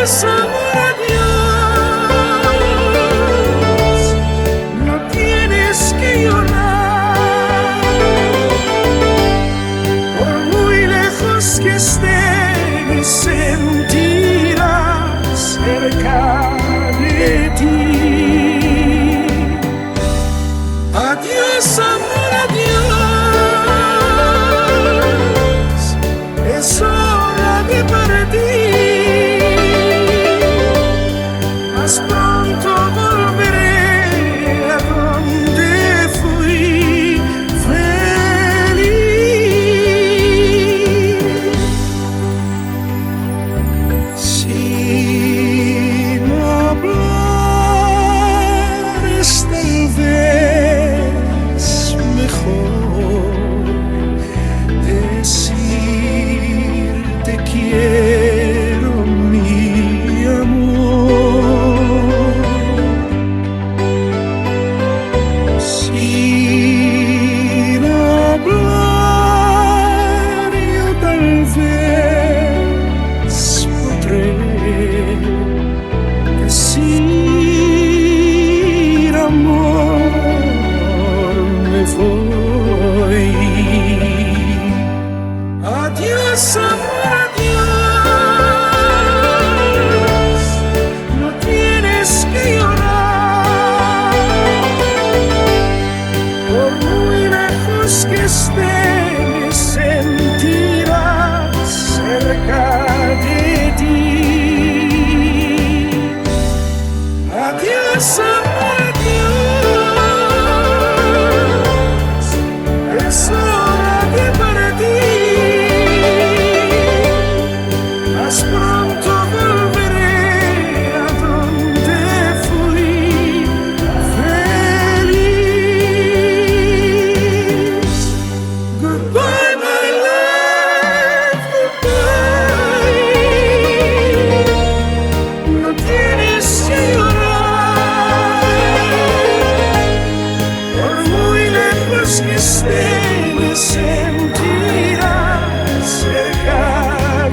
Adiós, amor, adiós. No tienes que llorar, por muy lejos que estés, me sentirás cerca de ti. Adiós, amor, adiós. Es hora de partir. Más pronto volveré a donde fui feliz. Sin hablar es tal vez mejor decir te quiero, mi amor. Sin hablar yo tal vez podré decir amor, me voy. Adiós, amor, adiós. No tienes que llorar, por muy lejos que estés, sentirás cerca de ti. Adiós, amor, adiós. Es hora de partir. Más pronto volveré a donde fui feliz. Goodbye, my love, goodbye. No tienes que llorar, por muy lejos que estés, me sentirás cerca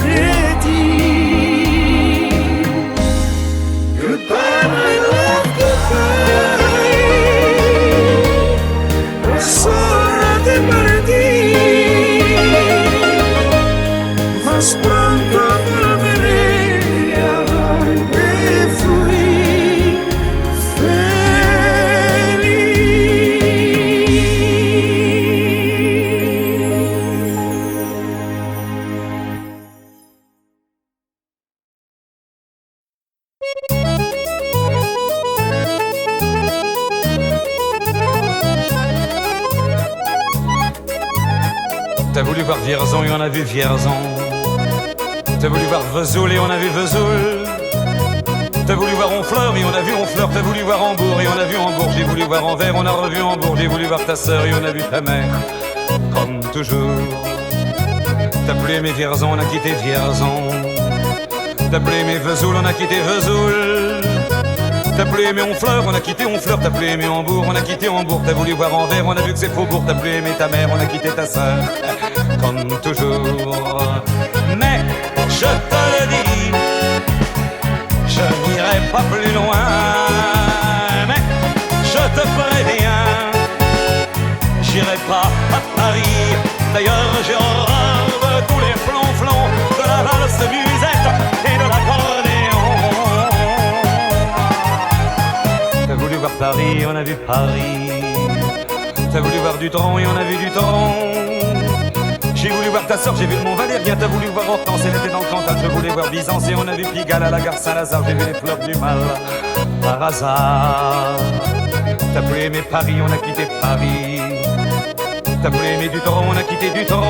de ti. Goodbye, my love, goodbye. Es hora de partir. Más pronto volveré a donde fui T'as voulu voir Vierzon et on a vu Vierzon. T'as voulu voir Vesoul et on a vu Vesoul. T'as voulu voir Honfleur et on a vu Honfleur. T'as voulu voir Hambourg et on a vu Hambourg. J'ai voulu voir Anvers, on a revu Hambourg. J'ai voulu voir ta sœur et on a vu ta mère, comme toujours. T'as plus aimé Vierzon, on a quitté Vierzon. T'as plus aimé Vesoul, on a quitté Vesoul. T'as plus aimé Honfleur, on a quitté Honfleur. T'as plus aimé Hambourg, on a quitté Hambourg. T'as voulu voir Anvers, on a vu que c'est Faubourg. T'as plus aimé ta mère, on a quitté ta sœur, comme toujours. Mais je te le dis, je n'irai pas plus loin. Mais je te préviens, j'irai pas à Paris. D'ailleurs j'ai horreur de tous les flonflons, de la valse musette et de l'accordéon. T'as voulu voir Paris, on a vu Paris. T'as voulu voir Dutron et on a vu Dutron. J'ai voulu voir ta sœur, j'ai vu le Mont Valérien. T'as voulu voir Hortense, elle était dans le Cantal. Je voulais voir Byzance et on a vu Pigalle à la gare Saint-Lazare. J'ai vu les fleurs du mal par hasard. T'as plus aimé Paris, on a quitté Paris. T'as plus aimé Dutron, on a quitté Dutron.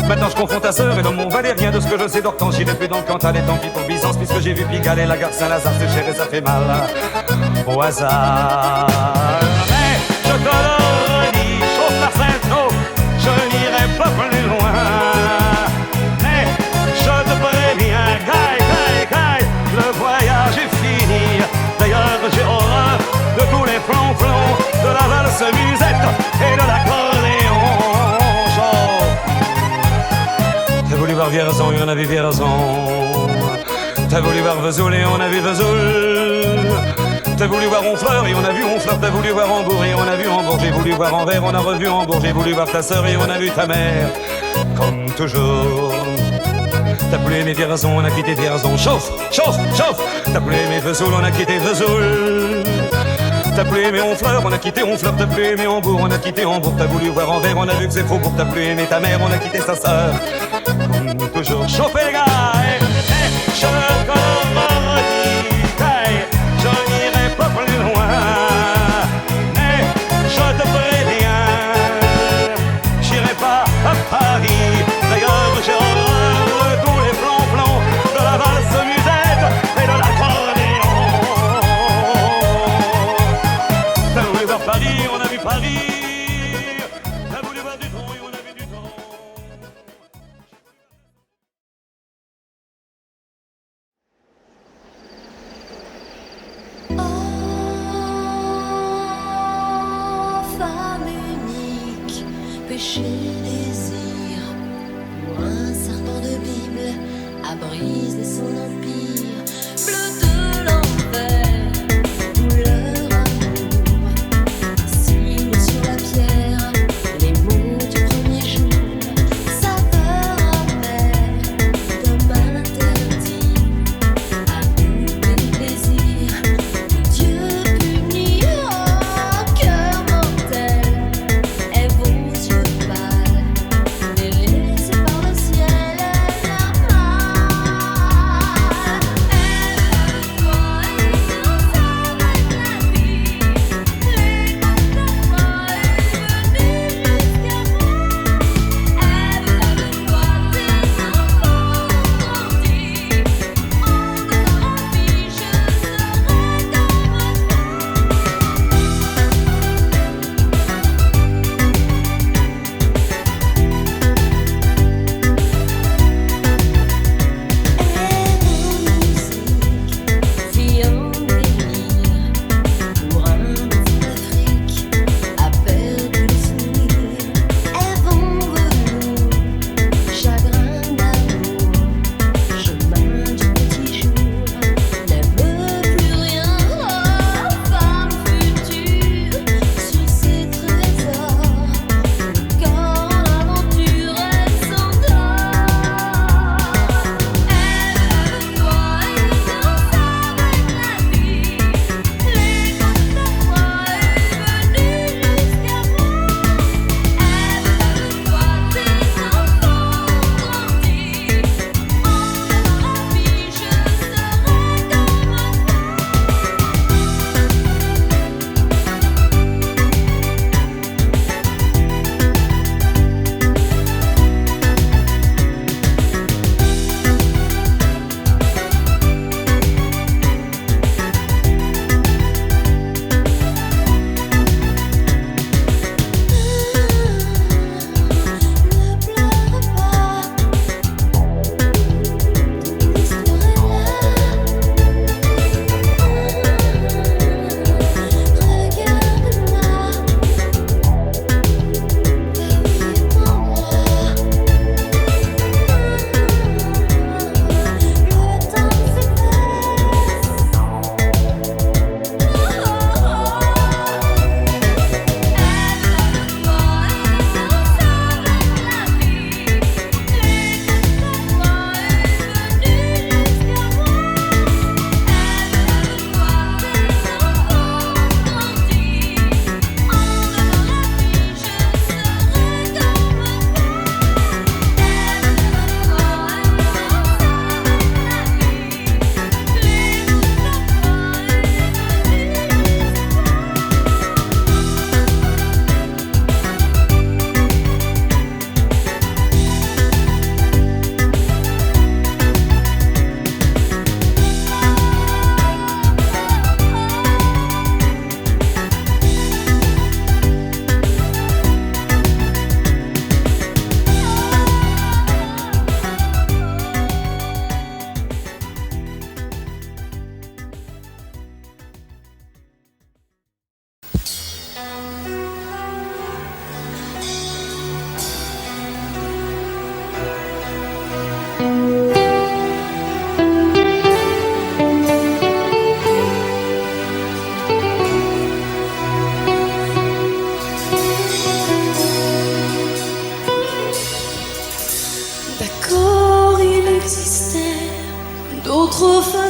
Maintenant je confonds ta sœur et le Mont Valérien. De ce que je sais d'Hortense, j'irai plus dans le Cantal. Et tant pis pour Byzance, puisque j'ai vu Pigalle et la gare Saint-Lazare. C'est cher et ça fait mal au hasard. Mais je te le redis, chauffe la Sainte-Eau, je n'irai pas plus loin. Mais je te préviens, caille, caille, caille, le voyage est fini. D'ailleurs j'ai horreur de tous les flonflons, de la valse musette et de l'accordéon. T'as voulu voir Vierzon et on a vu Vierzon. T'as voulu voir Vesoul et on a vu Vesoul. T'as voulu voir Honfleur et on a vu Honfleur. T'as voulu voir Hambourg et on a vu Hambourg. J'ai voulu voir Anvers, on a revu Hambourg. J'ai voulu voir ta sœur et on a vu ta mère. Comme toujours. T'as plus aimé Vierzon, on a quitté Vierzon. Chauffe, chauffe, chauffe. T'as plus aimé Vesoul, on a quitté Vesoul. T'as plus aimé Honfleur, on a quitté Honfleur. T'as plus aimé Hambourg, on a quitté Hambourg. T'as voulu voir Anvers, on a vu que c'est faux. Pour t'as plus aimé ta mère, on a quitté sa sœur. Comme toujours. Chauffez les gars, je je n'irai pas plus loin. Mais je te préviens, j'irai pas à Paris. D'ailleurs, j'ai horreur de tous les plans de la valse musette et de l'accordéon. T'as voulu voir Paris, on a vu Paris.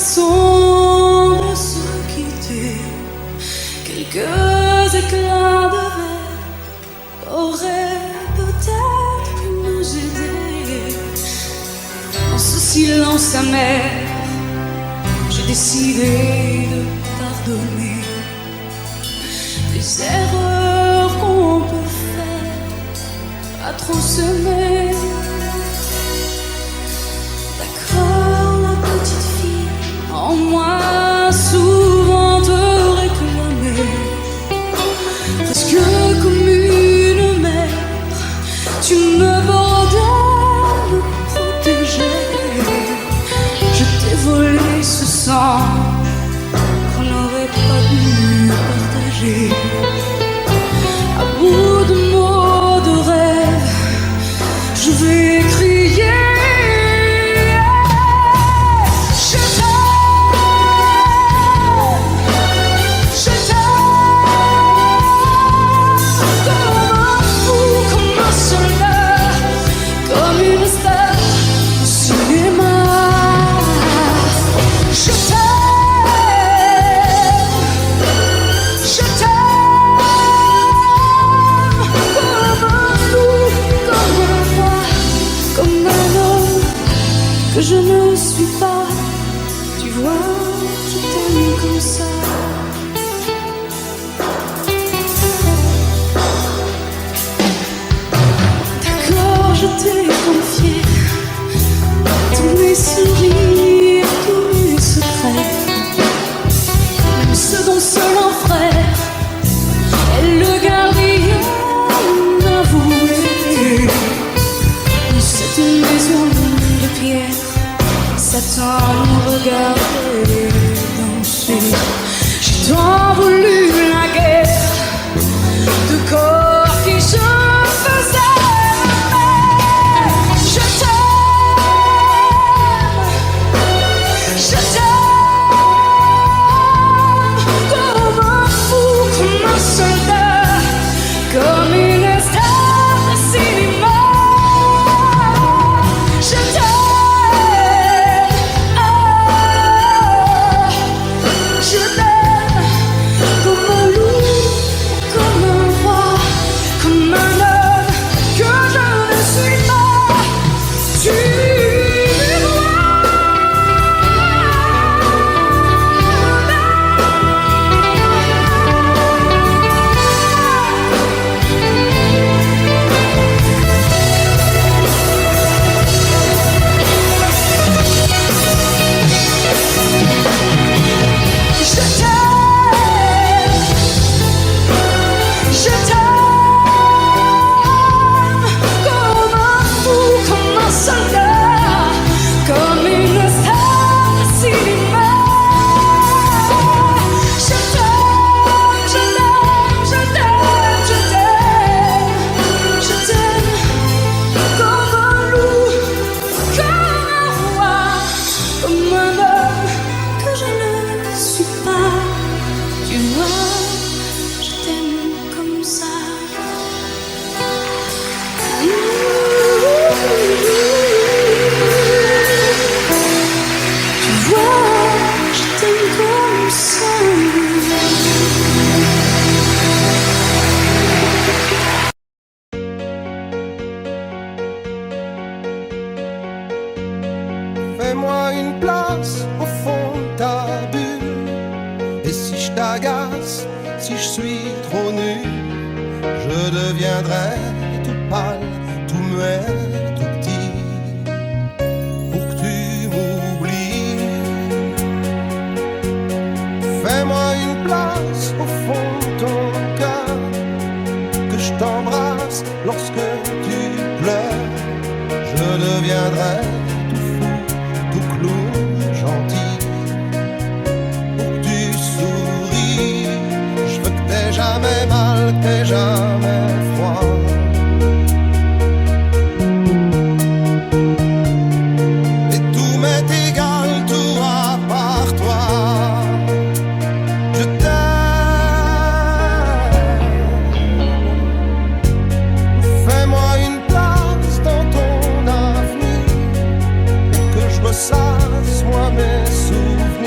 façon de se quitter. Quelques éclats de verre auraient peut-être pu nous aider. Dans ce silence amer, j'ai décidé de pardonner les erreurs qu'on peut faire à trop s'aimer. D'accord, la petite fille en moi souvent te réclamait, presque comme une mère, tu me bordais, me protégeais. Je t'ai volé ce sang qu'on n'aurait pas dû partager. À bout de mots, de rêves, je vais crier. Que je ne suis pas, tu vois, je t'aime comme ça. D'accord, je t'ai confié tous mes sourires, tous mes secrets, même ceux dont seul un frère est le gardien avoué. C'est une maison de pierre, Satan nous regardait danser. J'ai tant voulu la guerre de corps qui se faisaient aimer. Je t'aime, comme un fou, comme un soldat, comme une star de cinéma. Je t'aime. Fais-moi une place au fond de ta bulle. Et si je t'agace, si je suis trop nu, je deviendrai tout pâle, tout muet, tout petit, pour que tu m'oublies. Fais-moi une place au fond de ton cœur, que je t'embrasse lorsque tu pleures. Je deviendrai gentil, pour que tu souris. Je veux que t'aies jamais mal, que t'aies jamais froid. Et tout m'est égal, tout à part toi. Je t'aime. Fais-moi une place dans ton avenir, que je ressasse moi mes souvenirs.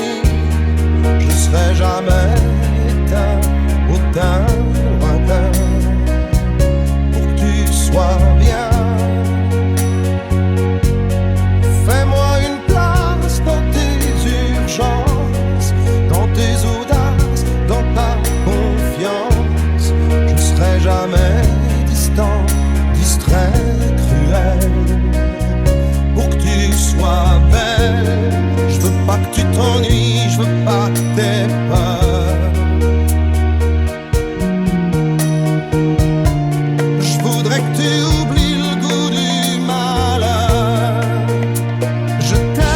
sois belle. Je veux pas que tu t'ennuies, je veux pas que t'aies peur. Je voudrais que tu oublies le goût du malheur. Je t'aime.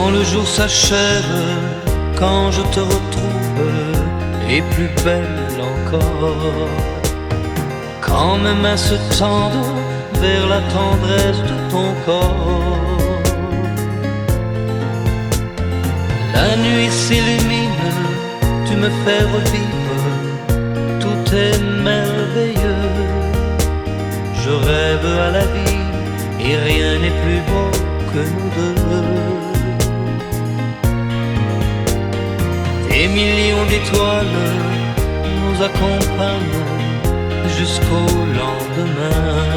Quand le jour s'achève, quand je te retrouve, et plus belle encore, quand mes mains se tendent vers la tendresse de ton corps. La nuit s'illumine, tu me fais revivre, tout est merveilleux. Je rêve à la vie et rien n'est plus beau que nous deux. Des millions d'étoiles nous accompagnent jusqu'au lendemain.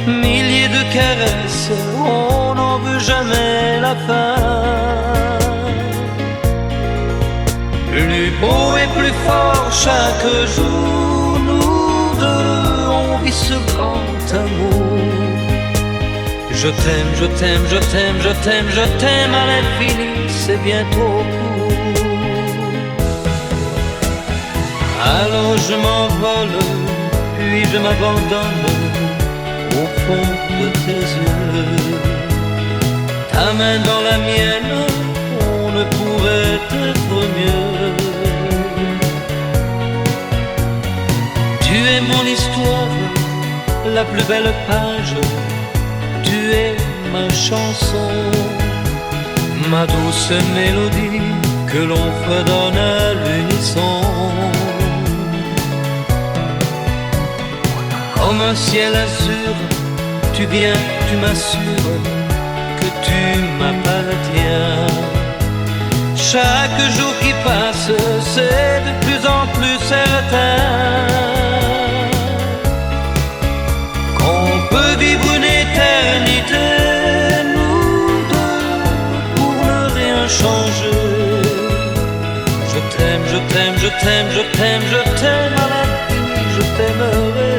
Milliers de caresses, on n'en veut jamais la fin. Plus beau et plus fort chaque jour, nous deux, on vit ce grand amour. Je t'aime, je t'aime, je t'aime, je t'aime, je t'aime à l'infini, c'est bien trop court. Alors je m'envole, puis je m'abandonne au fond de tes yeux. Ta main dans la mienne, on ne pourrait être mieux. Tu es mon histoire, la plus belle page. Tu es ma chanson, ma douce mélodie que l'on fredonne à l'unisson. Comme un ciel azur, tu viens, tu m'assures que tu m'appartiens. Chaque jour qui passe, c'est de plus en plus certain qu'on peut vivre une éternité, nous deux, pour ne rien changer. Je t'aime, je t'aime, je t'aime, je t'aime, je t'aime à l'infini, je t'aimerai.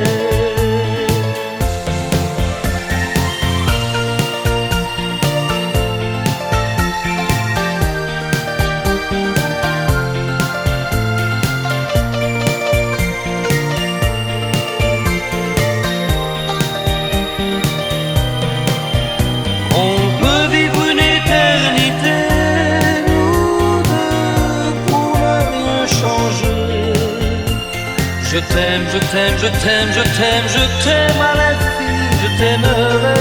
Je t'aime, je t'aime, je t'aime, je t'aime, je t'aime à l'infini, je t'aimerai.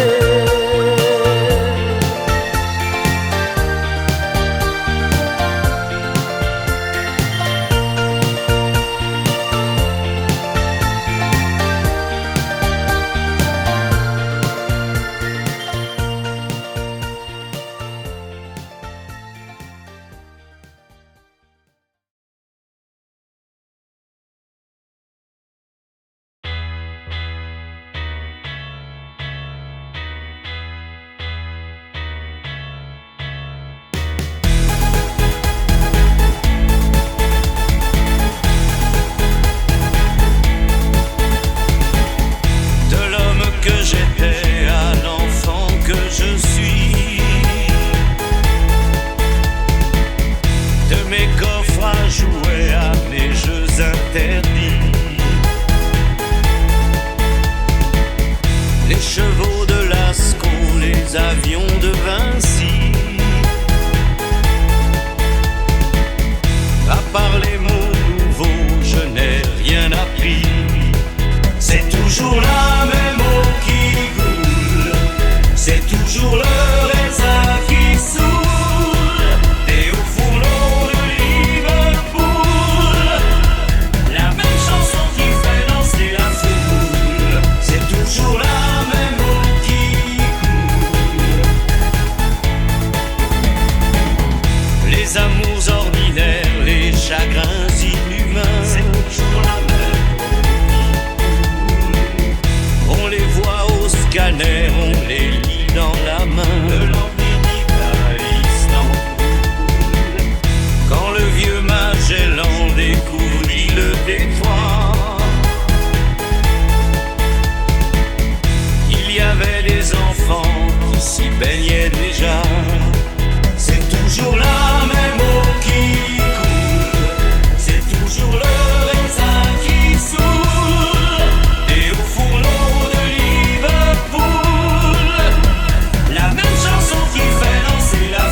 C'est la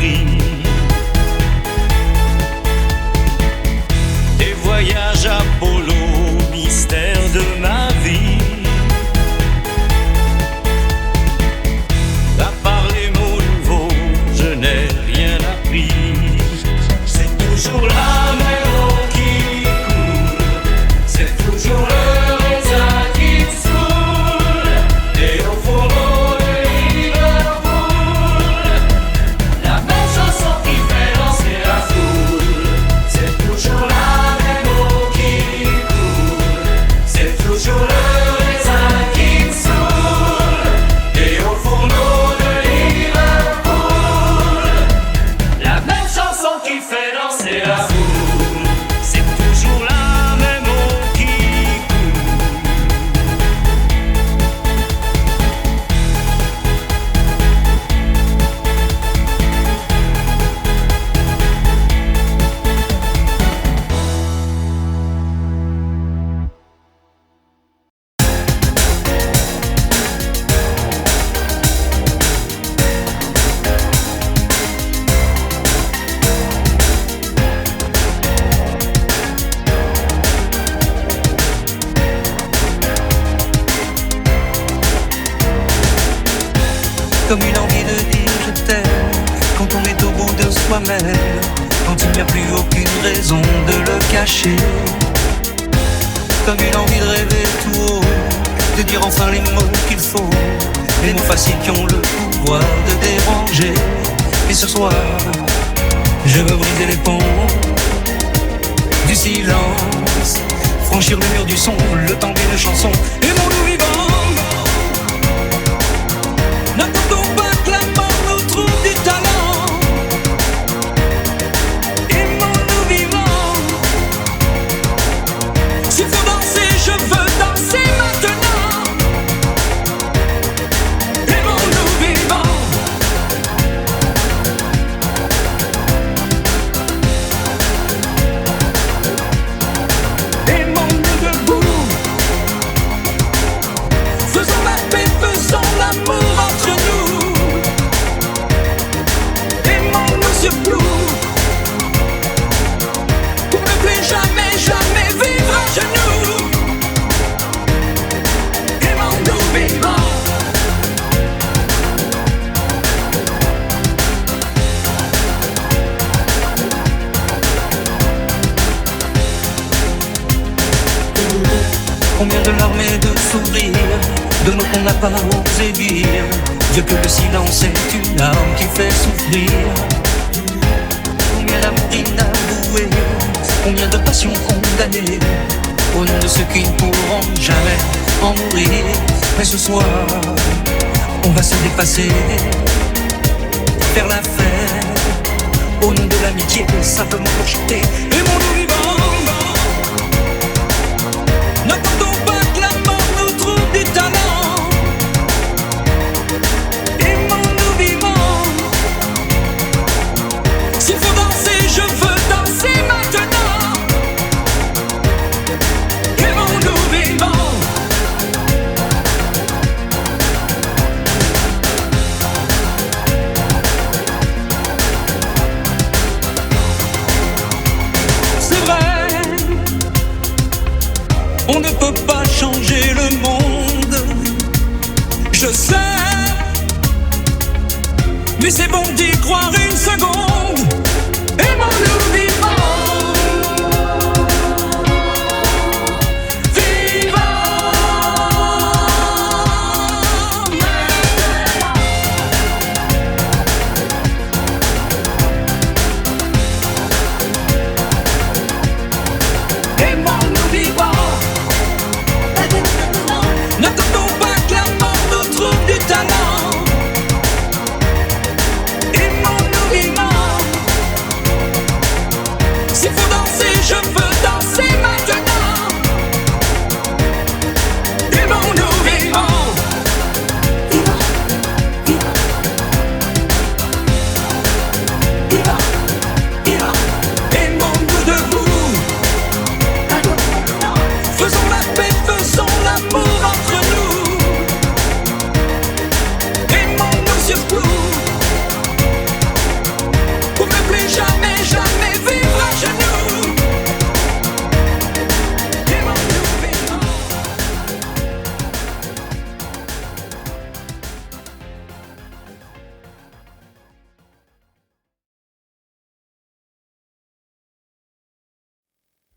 l'esprit. Et voyage Apollo, mystère de ma vie. À part les mots nouveaux, je n'ai rien appris. C'est toujours la même eau qui coule, c'est toujours le raisin qui saoule. Et au fourneau de Liverpool, la même chanson qui fait danser la foule. C'est toujours la même eau qui coule, c'est toujours le raisin qui saoule. Et au fourneau de Liverpool, la même chanson qui fait danser la foule. C'est toujours la même eau qui coule. Comme une envie de dire je t'aime quand on est au bout de soi-même, quand il n'y a plus aucune raison de le cacher. Comme une envie de rêver tout haut, de dire enfin les mots qu'il faut, les mots faciles qui ont le pouvoir de déranger. Et ce soir, je veux briser les ponts du silence, franchir le mur du son, le temps d'une chanson. Aimons-nous vivants. N'attendons pas que la mort nous trouve du talent. Aimons-nous vivants. S'il faut danser, je veux danser maintenant. Aimons-nous vivants. Aimons-nous debout. Faisons la paix, faisons l'amour entre nous. Aimons-nous surtout, pour ne plus jamais, jamais vivre à genoux. Aimons-nous vivants. Combien de larmes et de sourires, de mots qu'on n'a pas osé dire. Dieu que le silence est une arme qui fait souffrir. Combien d'amour inavoué, combien de passions condamnées, au nom de ceux qui ne pourront jamais en mourir. Mais ce soir, on va se dépasser, faire la fête, au nom de l'amitié, simplement pour chanter. Aimons-nous vivants. N'attendons pas que la mort nous trouve du talent. Aimons-nous vivants. S'il faut danser, je veux danser maintenant. Aimons-nous vivants. C'est vrai, on ne peut pas changer le monde, je sais, mais c'est bon d'y croire une seconde. Aimons-nous vivants. Aimons-nous vivants. N'attendons pas que la mort nous trouve du talent. Aimons-nous vivants.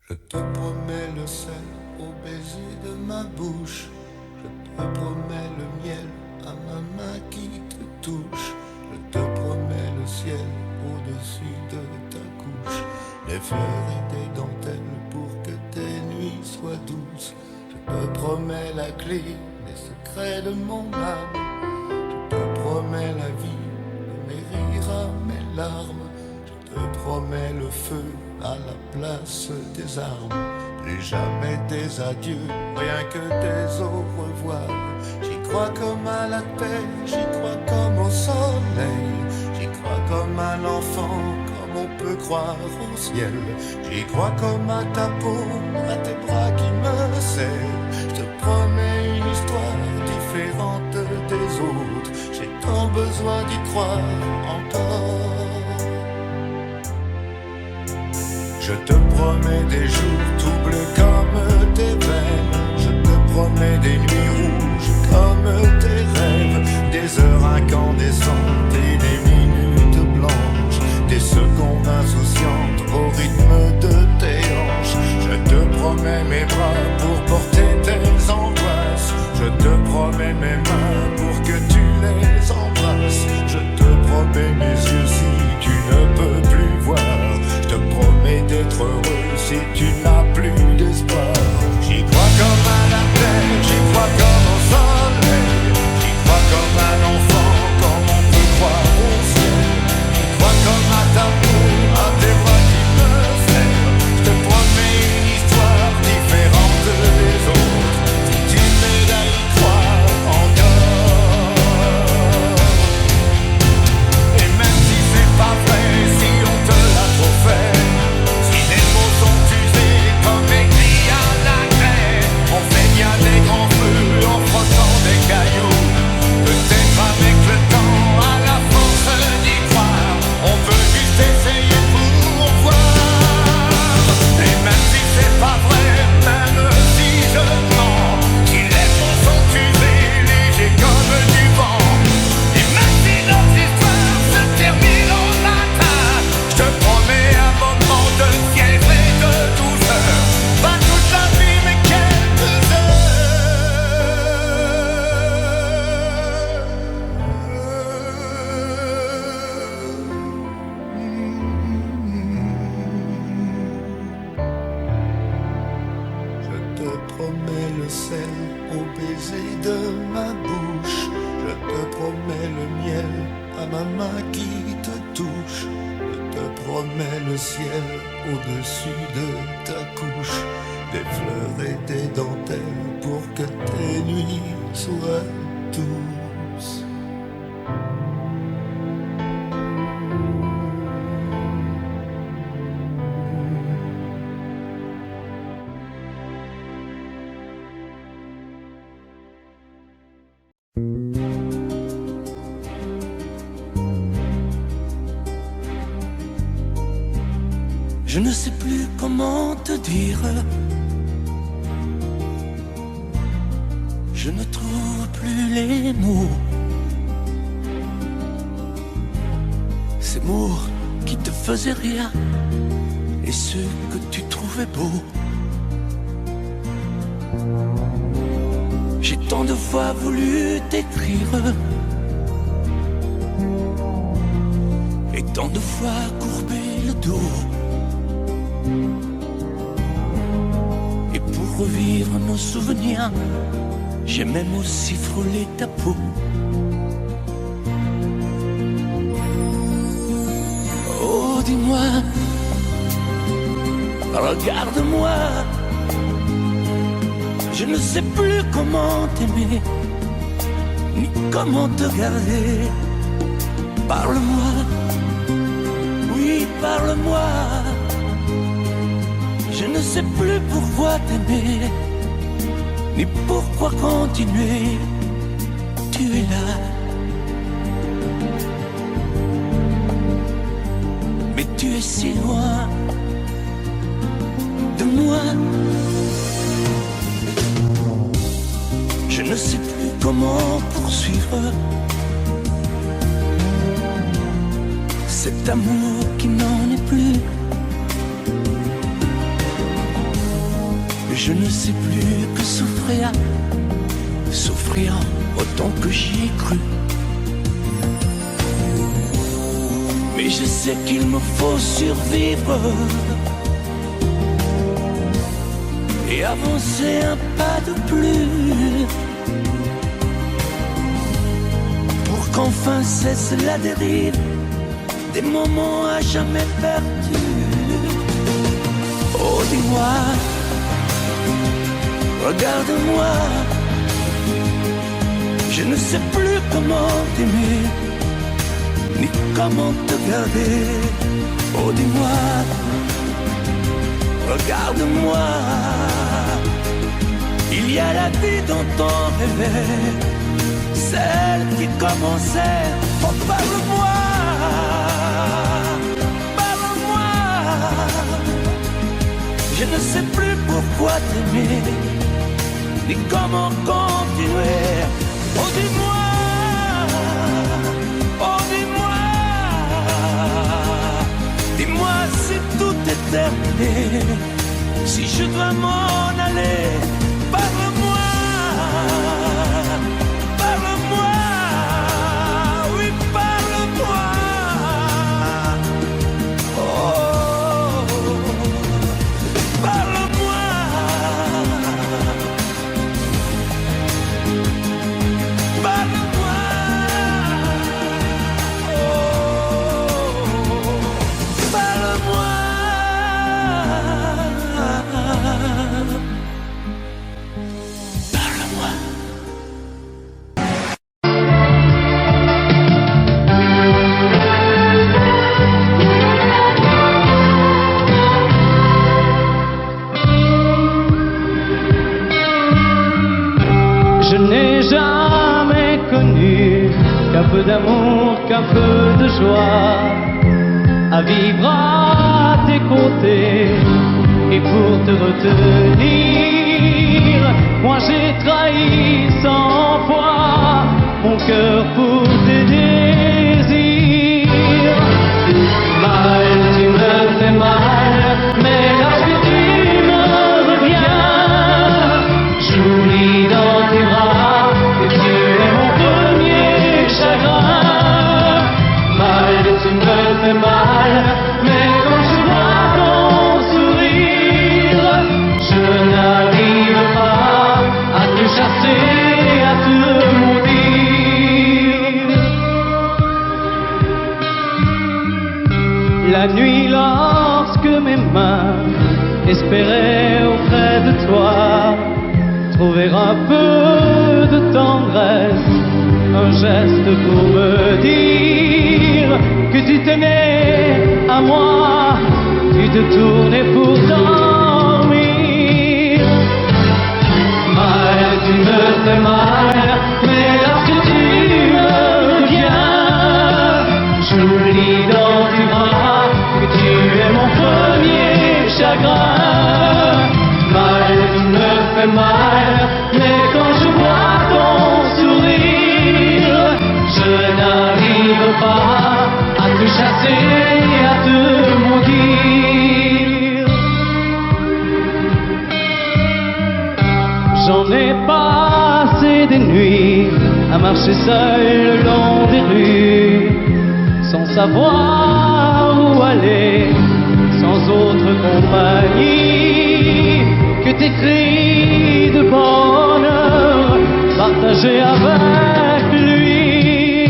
Je te promets le sel au baiser de ma bouche. Je te promets le miel à ma main qui te touche. Je te promets le ciel au-dessus de ta couche. Des fleurs et des dentelles pour que tes nuits soient douces. Je te promets la clé des secrets de mon âme. Je te promets la vie de mes rires à mes larmes. Je te promets le feu à la place des armes. Plus jamais des adieux, rien que des au revoir. J'y crois comme à la terre, j'y crois comme au soleil. J'y crois comme à l'enfant, comme on peut croire au ciel. J'y crois comme à ta peau, à tes bras qui me serrent. Je te promets une histoire différente des autres. J'ai tant besoin d'y croire encore. Je te promets des jours tout bleus comme tes veines. Je te promets des nuits rouges comme tes rêves. Des heures incandescentes et des minutes blanches. Des secondes insouciantes au rythme de tes hanches. Je te promets mes bras pour porter tes angoisses. Je te promets mes mains pour que tu les embrasses. Je te promets mes yeux si tu ne peux plus voir. Je te promets d'être heureux si tu n'as plus d'espoir. J'y crois comme à la terre, j'y crois comme au soleil. J'y crois comme à l'enfant, comme on peut croire au ciel. J'y crois comme à ta peau, à tes bras qui me serrent. Je te promets une histoire différente des autres. Si tu m'aides à y croire encore. Et même si c'est pas vrai, si on te l'a trop fait, si les mots sont usés comme écrits à la craie, on fait bien des grands feux en frottant des cailloux. Peut-être avec le temps, à la force d'y croire, on peut juste essayer pour voir. Et même si c'est pas vrai, même si je mens, si les mots sont usés, légers comme du vent, et même si notre histoire se termine au matin, je te promets un moment de fièvre et de douceur. Pas toute la vie mais quelques Je te promets le sel au baiser de ma bouche. Je te promets le miel à ma main qui te touche. Je te promets le ciel au-dessus de ta couche. Des fleurs et des dentelles pour que tes nuits soient douces. Je ne sais plus comment te dire. Je ne trouve plus les mots. Ces mots qui te faisaient rien et ceux que tu trouvais beaux. J'ai tant de fois voulu t'écrire et tant de fois courbé le dos. Et pour revivre nos souvenirs, j'ai même aussi frôlé ta peau. Oh, dis-moi, regarde-moi. Je ne sais plus comment t'aimer, ni comment te garder. Parle-moi, oui, parle-moi. Je ne sais plus pourquoi t'aimer, ni pourquoi continuer. Tu es là, mais tu es si loin de moi. Je ne sais plus comment poursuivre cet amour qui n'en est plus. Je ne sais plus que souffrir, souffrir autant que j'y ai cru. Mais je sais qu'il me faut survivre et avancer un pas de plus pour qu'enfin cesse la dérive des moments à jamais perdus. Oh, dis-moi, regarde-moi, je ne sais plus comment t'aimer, ni comment te garder. Oh, dis-moi, regarde-moi, il y a la vie dont on rêvait, celle qui commençait. Oh, parle-moi, parle-moi, je ne sais plus pourquoi t'aimer, ni comment continuer. Oh, dis-moi, oh, dis-moi, dis-moi si tout est terminé, si je dois m'en aller. Parle-moi, parle-moi, oui, parle-moi. Oh, parle-moi. Parle-moi, oh, parle-moi. Je n'ai jamais connu qu'un peu d'amour, qu'un peu de joie, à vivre à tes côtés et pour te retenir. Moi j'ai trahi 100 fois mon cœur pour tes désirs. Mal, tu me fais mal, mais lorsque tu me reviens, j'oublie dans tes bras que tu es mon premier chagrin. Mal, tu me fais mal, mais quand je vois ton sourire, je n'arrive pas à te chasser, à te maudire. La nuit, lorsque mes mains espéraient auprès de toi trouver un peu de tendresse, un geste pour me dire que tu tenais à moi, tu te tournais pour dormir. Mal, tu me fais mal, mais lorsque tu me reviens, j'oublie dans tes bras que tu es mon premier chagrin. Mal, tu me fais mal, mais quand je vois ton sourire, je n'arrive pas à te chasser, à te maudire. J'en ai passé des nuits à marcher seul le long des rues, sans savoir où aller, sans autre compagnie que tes cris de bonheur partagés avec lui.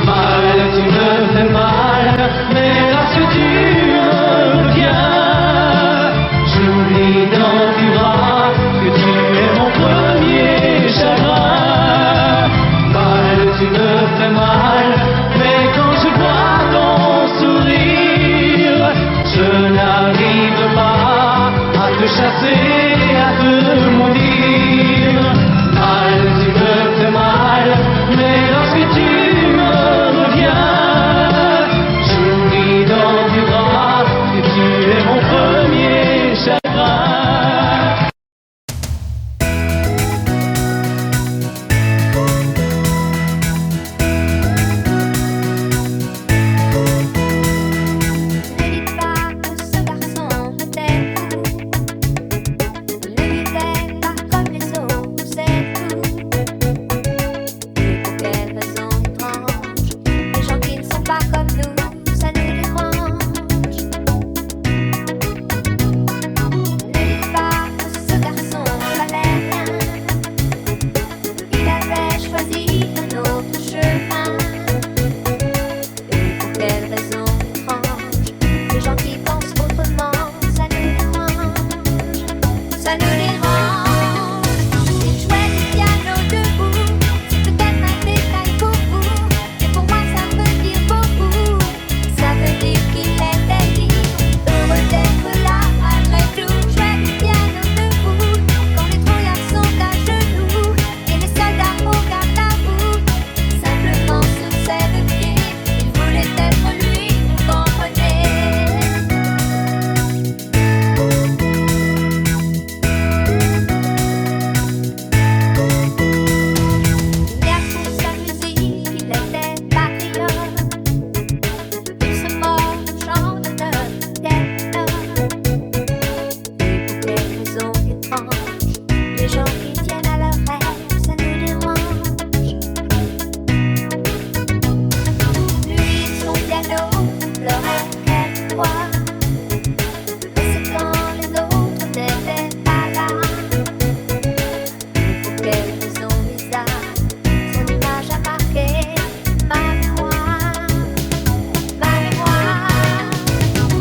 Mal, tu me fais mal, mais lorsque tu me reviens, j'oublie dans tes bras que tu es mon premier chagrin. Mal, tu me fais mal, mais quand je vois ton sourire, je n'arrive pas à te chasser, à te maudire. Mal, tu me fais mal, mais lorsque tu me reviens, pleurais quelques fois. Et c'est quand les autres n'étaient pas là. Pour quelle raison bizarre, son image a marqué ma mémoire. Ma mémoire.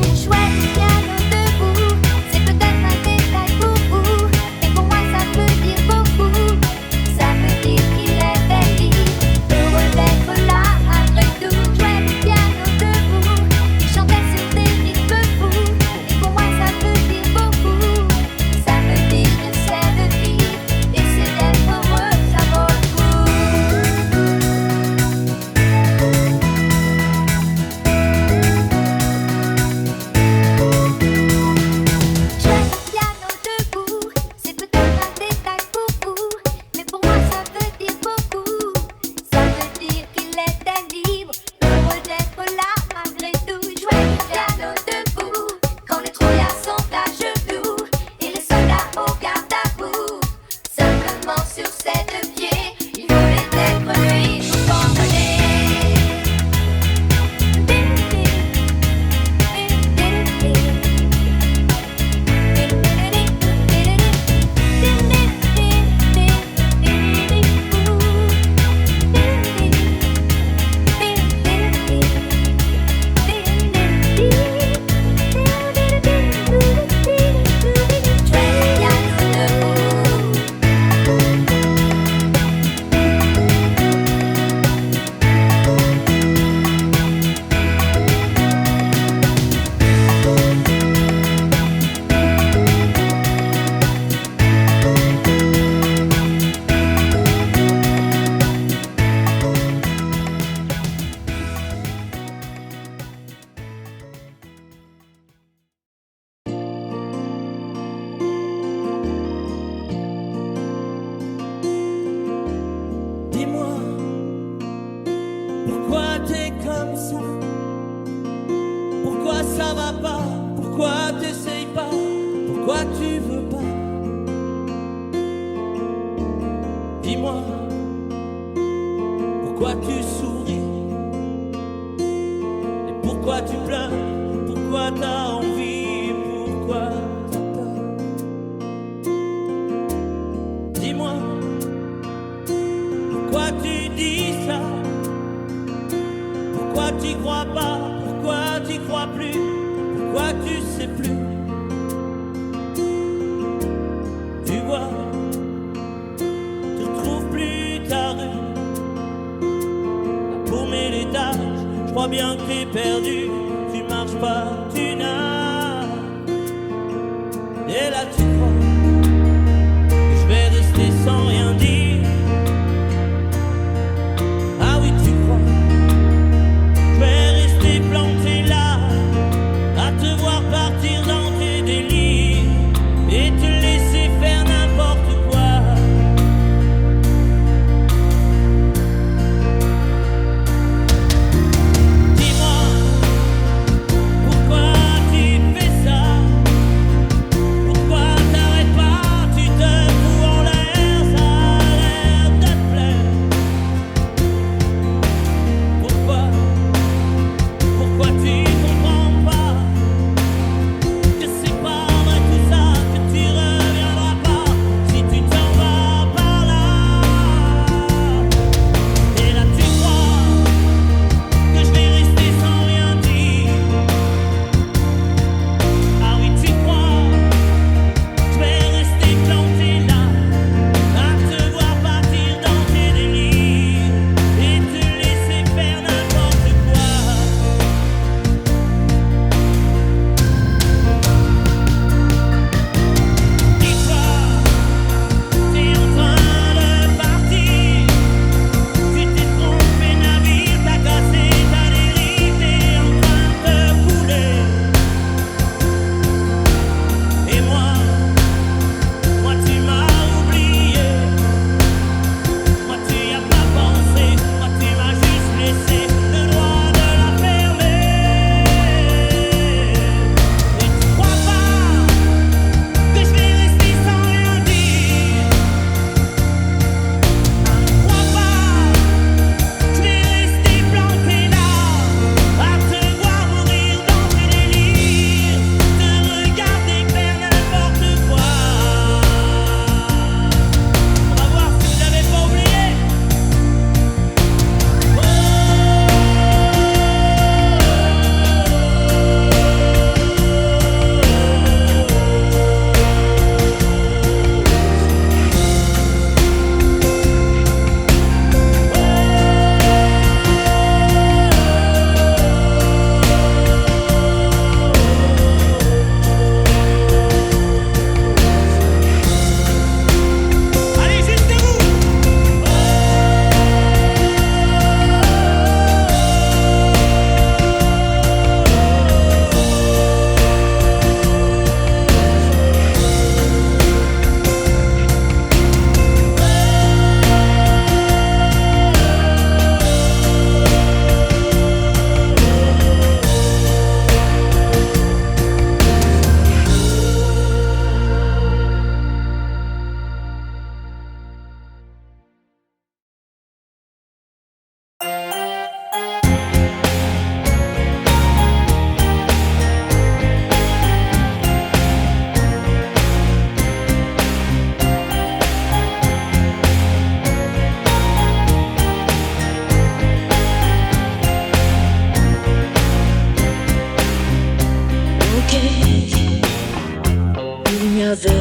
Il jouait du piano debout, c'est peut-être un détail pour vous, mais pour moi ça veut dire beaucoup. Ça veut dire qu'il était libre, heureux d'être là malgré tout. Jouait du piano debout, il chantait sur des rythmes fous, et pour moi ça veut dire beaucoup. Ça veut dire que c'est de vivre, et c'est d'être heureux, ça vaut le coup. Jouer du piano debout, c'est peut-être un détail pour vous, mais pour moi ça veut dire beaucoup. Ça veut dire qu'il était libre, heureux d'être là malgré tout. Jouer du piano debout, quand les trouillards sont à genoux et les soldats au garde à vous. Simplement sur ses deux pieds, il voulait être lui, tout emmener. Dis-moi, pourquoi t'es comme ça? Pourquoi ça va pas? Pourquoi t'essayes pas? Pourquoi tu veux pas? Dis-moi, pourquoi tu souris? Et pourquoi tu pleures? Pourquoi t'as envie? Pourquoi t'as peur? Dis-moi, pourquoi tu dis ça? Pourquoi tu crois pas? Pourquoi tu crois plus? Pourquoi tu sais plus? Tu vois, tu retrouves plus ta rue. La paumée l'étage, je crois bien que t'es perdu. Tu marches pas, tu nages. Et là tu crois que je vais rester sans rien dire. Ah oui, tu crois, je vais rester planté là, à te voir partir dans tes délires et te laisser faire n'importe quoi. Dis-moi,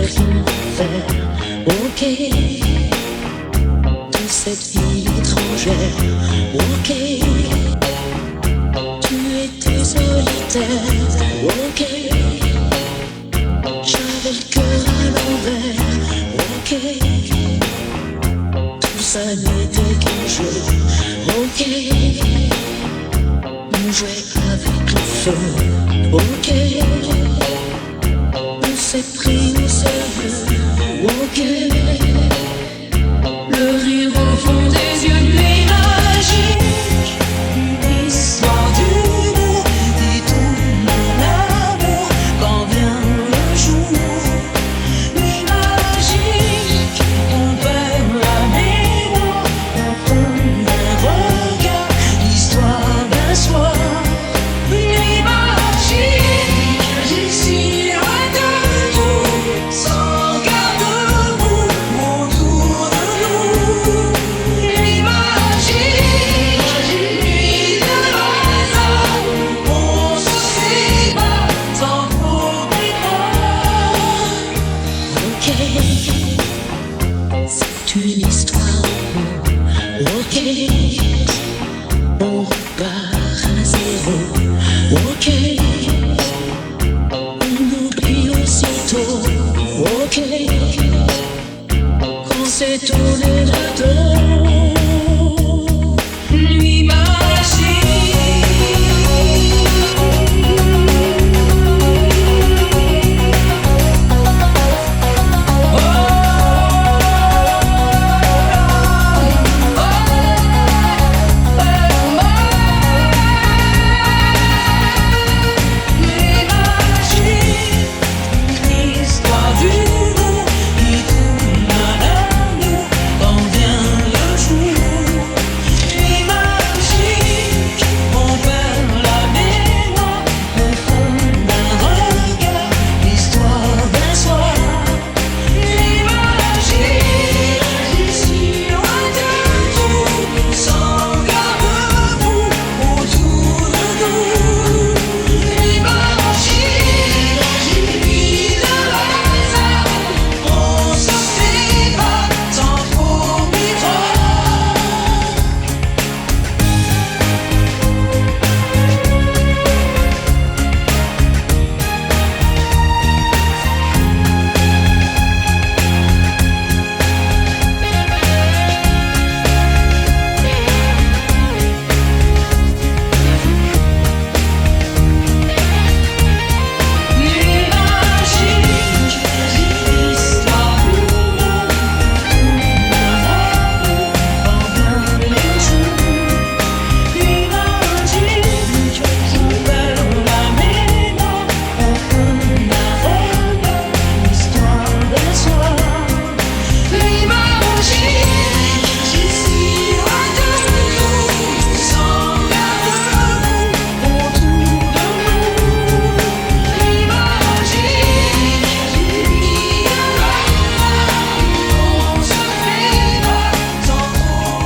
rien faire. Ok, de cette ville étrangère. Ok, tu étais solitaire. Ok, j'avais le cœur à l'envers. Ok, tout ça n'était qu'un jeu. Ok, on jouait avec le feu. Ok, on s'est pris au sérieux. Ok, le rire au fond des yeux, nuit magique, une histoire d'humour et tout mon amour quand vient le jour. Nuit magique, on perd la mémoire, on prend un regard, l'histoire d'un soir. Nuit magique, ici loin de nous, sans garde-bout autour de nous. Nuit magique, nuit de hasard, on se sépare sans problème. Ok, c'est une histoire. Ok, on repart à zéro. Ok, on oublie aussitôt. Ok, quand c'est tourné le dos. Nuit histoire d'humour qui tourne à l'amour quand vient le jour. Nuit magique, on perd la mémoire, on prend un regard, l'histoire d'un soir. Nuit magique, ici loin de tout, sans garde-bout autour de nous. Nuit magique, nuit de hasard, on se sépare sans trop Nuit magique, histoire d'humour, quand vient le jour. Nuit magique, on perd la mémoire, on prend un regard, l'histoire d'un soir. Nuit magique, ici loin de nous, sans garde-bout autour de nous. Nuit magique, nuit de hasard, on se sépare sans trop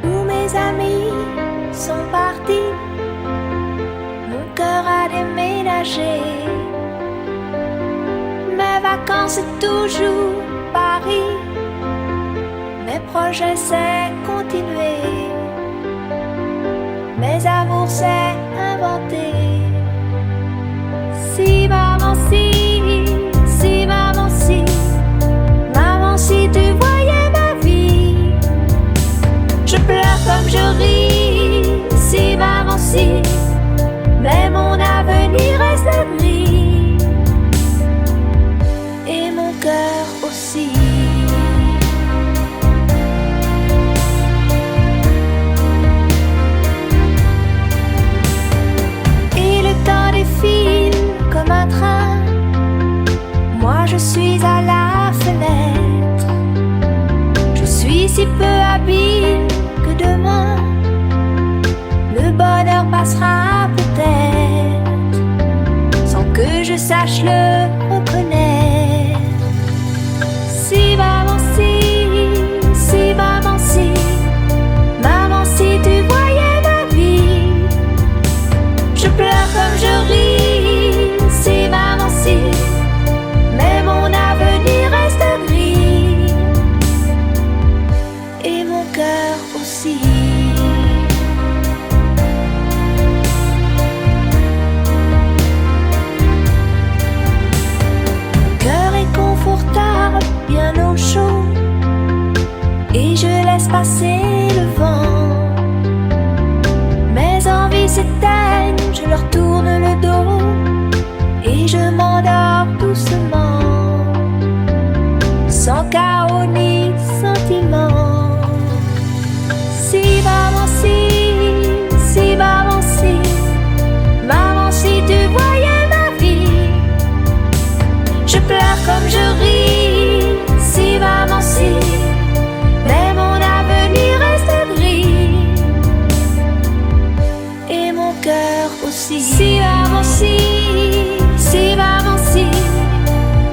Tous mes amis sont partis, mon cœur a déménagé. Mes vacances c'est toujours Paris, mes projets c'est continuer, mes amours c'est inventer. Si maman si maman si tu voyais ma vie. Je pleure comme je ris, si maman si, mais mon avenir reste gris, et mon cœur aussi. Et le temps défile comme un train, moi je suis à la fenêtre. Je suis si peu habile que demain le bonheur passera peut-être sans que je sache le reconnaître. Si maman, si maman, si tu voyais ma vie, je pleure comme je ris. Si maman, si, mais mon avenir reste gris, et mon cœur aussi. Mon cœur est confortable, bien au chaud, et je laisse passer le vent. Mes envies s'éteignent, je leur tourne le dos, et je m'endors doucement, sans chaos ni sentiment. Si maman, si maman, si tu voyais ma vie, je pleure comme je ris. Si maman, si, mais mon avenir reste gris, et mon cœur aussi. Si maman, si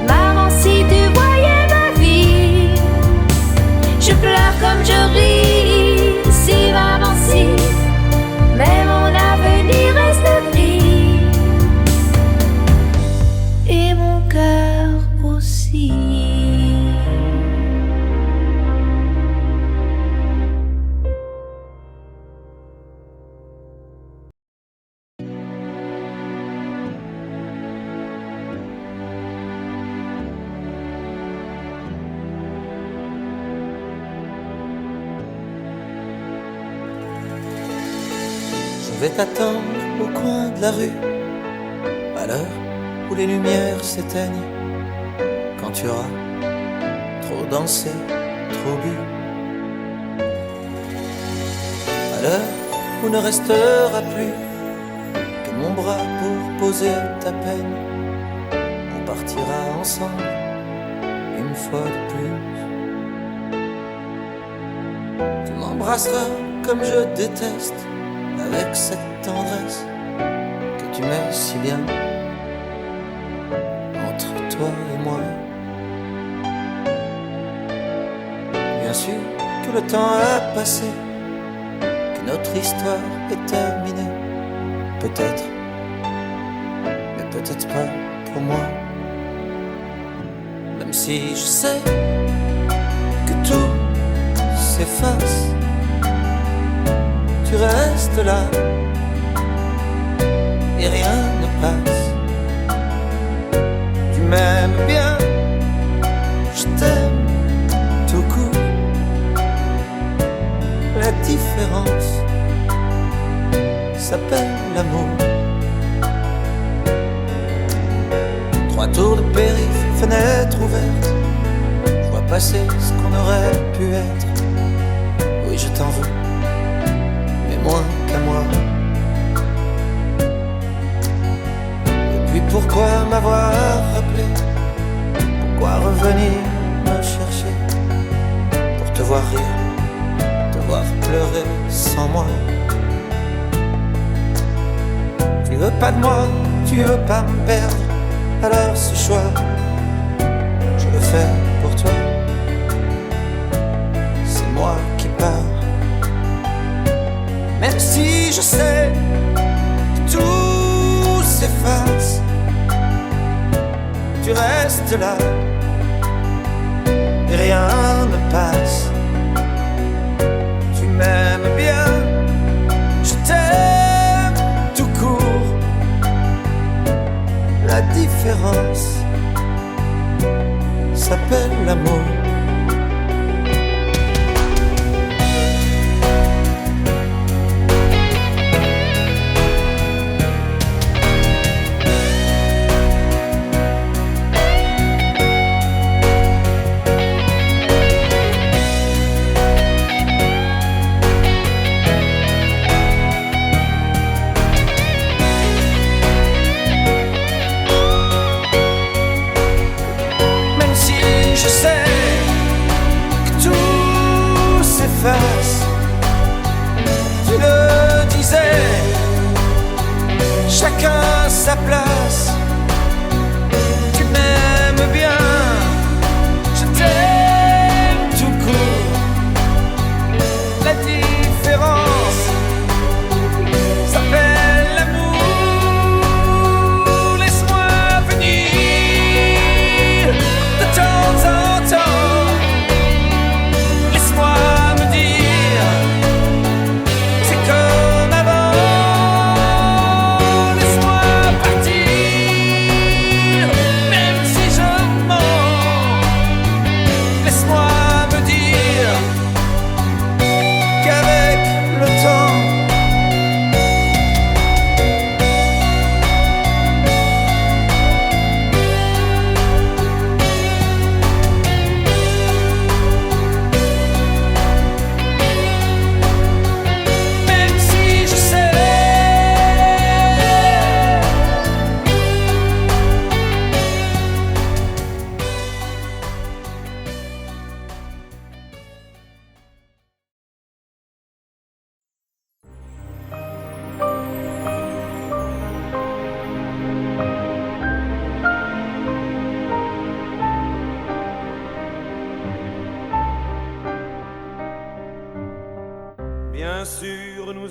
maman, si tu voyais ma vie, je pleure comme je ris. Si maman, si, mais mon avenir reste gris, et mon cœur aussi. Je vais t'attendre au coin de la rue, à l'heure où les lumières s'éteignent, quand tu auras trop dansé, trop bu, à l'heure où ne restera plus que mon bras pour poser ta peine. On partira ensemble une fois de plus. Tu m'embrasseras comme je déteste, avec cette tendresse que tu mets si bien entre toi et moi. Bien sûr que le temps a passé, que notre histoire est terminée. Peut-être, mais peut-être pas pour moi. Même si je sais que tout s'efface, tu restes là et rien ne passe. Tu m'aimes bien, je t'aime tout court. La différence s'appelle l'amour. 3 tours de périph', fenêtre ouverte, je vois passer ce qu'on aurait pu être. Oui, je t'en veux, moins qu'à moi. Et puis pourquoi m'avoir rappelé? Pourquoi revenir me chercher? Pour te voir rire, te voir pleurer sans moi. Tu veux pas de moi, tu veux pas me perdre, alors ce choix, je le fais pour toi. C'est moi qui pars. Même si je sais que tout s'efface, tu restes là et rien ne passe. Tu m'aimes bien, je t'aime tout court. La différence s'appelle l'amour. chacun sa place.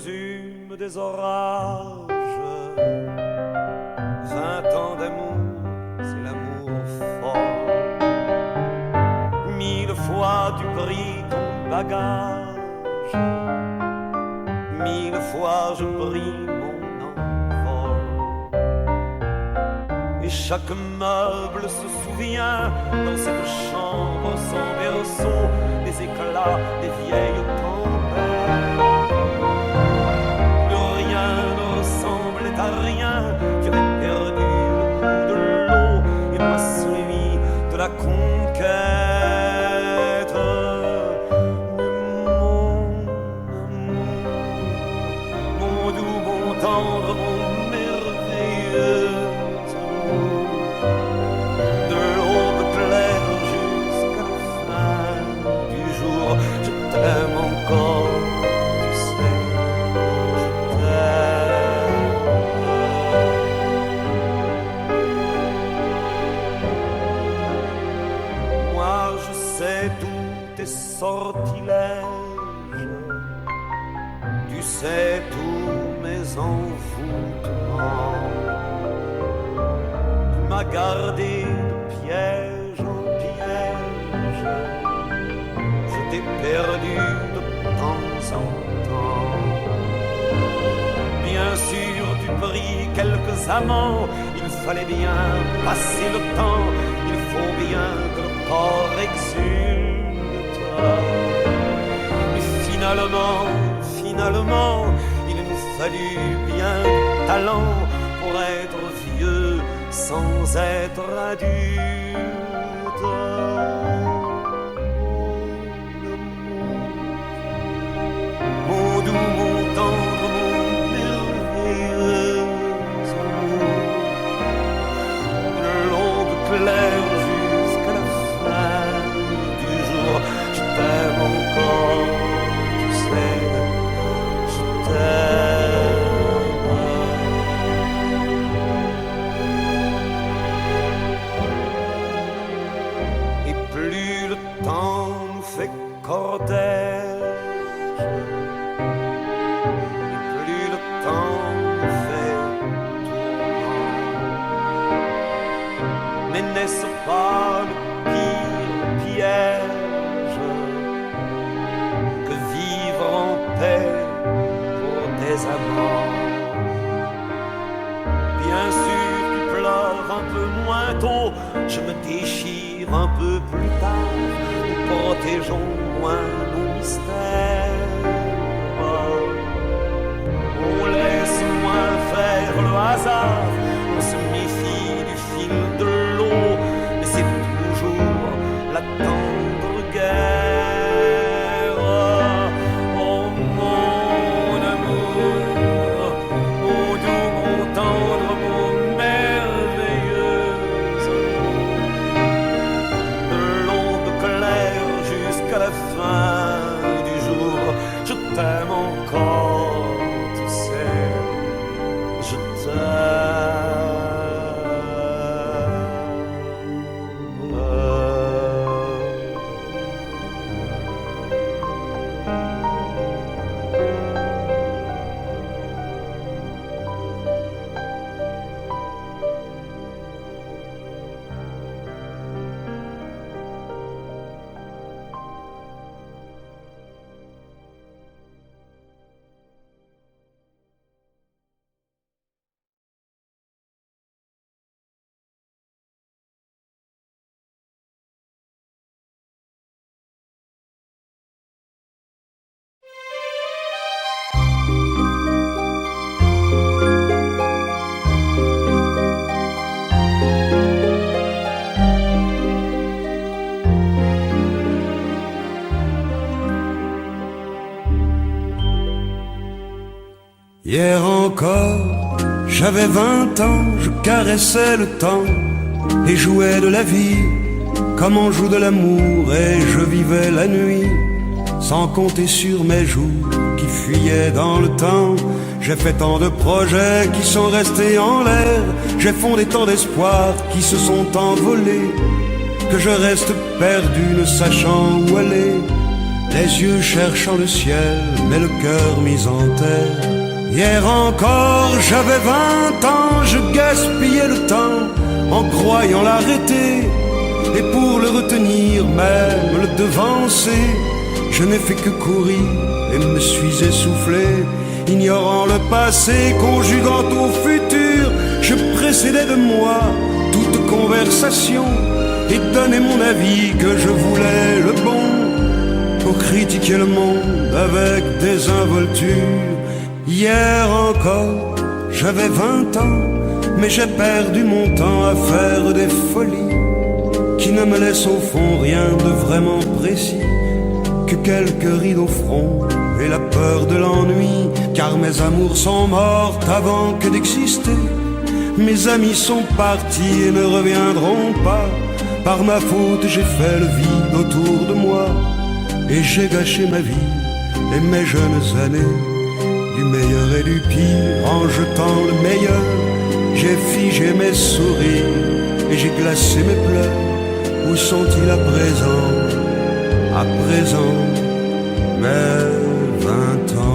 nous eûmes des orages. 20 ans d'amour, c'est l'amour fort. 1000 fois tu pris ton bagage, 1000 fois je pris mon envol. Et chaque meuble se souvient dans cette chambre sans berceau des éclats des vieilles tempêtes. Plus rien ne ressemblait à rien. Tu avais perdu le coup de l'eau et moi celui de la conquête. Mon doux, mon tendre, mon merveilleux amour, de l'aube claire jusqu'à la fin du jour, je t'aime encore, tu sais, je t'aime. Moi je sais tous tes sortilèges, tu sais tous mes envoûtements. Tu m'as gardé de piège en piège, je t'ai perdu de temps en temps. Bien sûr tu pris quelques amants, il fallait bien passer le temps, il faut bien que le corps exulte. Mais finalement, il nous fallut bien du talent pour être vieux sans être adulte. Mon doux, mon tendre, mon merveilleux amour, de l'aube claire jusqu'à la fin du jour, je t'aime encore, tu sais, je t'aime. Et plus le temps nous fait cortège, et plus le temps nous fait tourment. Mais n'est-ce pas le pire piège que vivre en paix pour des amants? Bien sûr tu pleures un peu moins tôt, je me déchire un peu plus tard, nous protégeons moins nos mystères. On laisse moins faire le hasard, on se méfie du fil de l'eau, mais c'est toujours la tendre guerre. Oh mon amour, mon doux, mon tendre, mon merveilleux amour, de l'aube claire jusqu'à la fin du jour, je t'aime encore, tu sais, je Hier encore, j'avais 20 ans, je caressais le temps et jouais de la vie comme on joue de l'amour, et je vivais la nuit sans compter sur mes jours qui fuyaient dans le temps. J'ai fait tant de projets qui sont restés en l'air, j'ai fondé tant d'espoirs qui se sont envolés, que je reste perdu ne sachant où aller. les yeux cherchant le ciel, mais le cœur mis en terre. Hier encore, j'avais 20 ans, je gaspillais le temps en croyant l'arrêter. Et pour le retenir, même le devancer, je n'ai fait que courir et me suis essoufflé. Ignorant le passé, conjuguant au futur, je précédais de moi toute conversation et donnais mon avis que je voulais le bon, pour critiquer le monde avec désinvolture. Hier encore, j'avais 20 ans, mais j'ai perdu mon temps à faire des folies qui ne me laissent au fond rien de vraiment précis, que quelques rides au front et la peur de l'ennui. Car mes amours sont mortes avant que d'exister, mes amis sont partis et ne reviendront pas. Par ma faute j'ai fait le vide autour de moi, et j'ai gâché ma vie et mes jeunes années. Du meilleur et du pire, en jetant le meilleur, j'ai figé mes sourires et j'ai glacé mes pleurs. Où sont-ils à présent? À présent, mes 20 ans.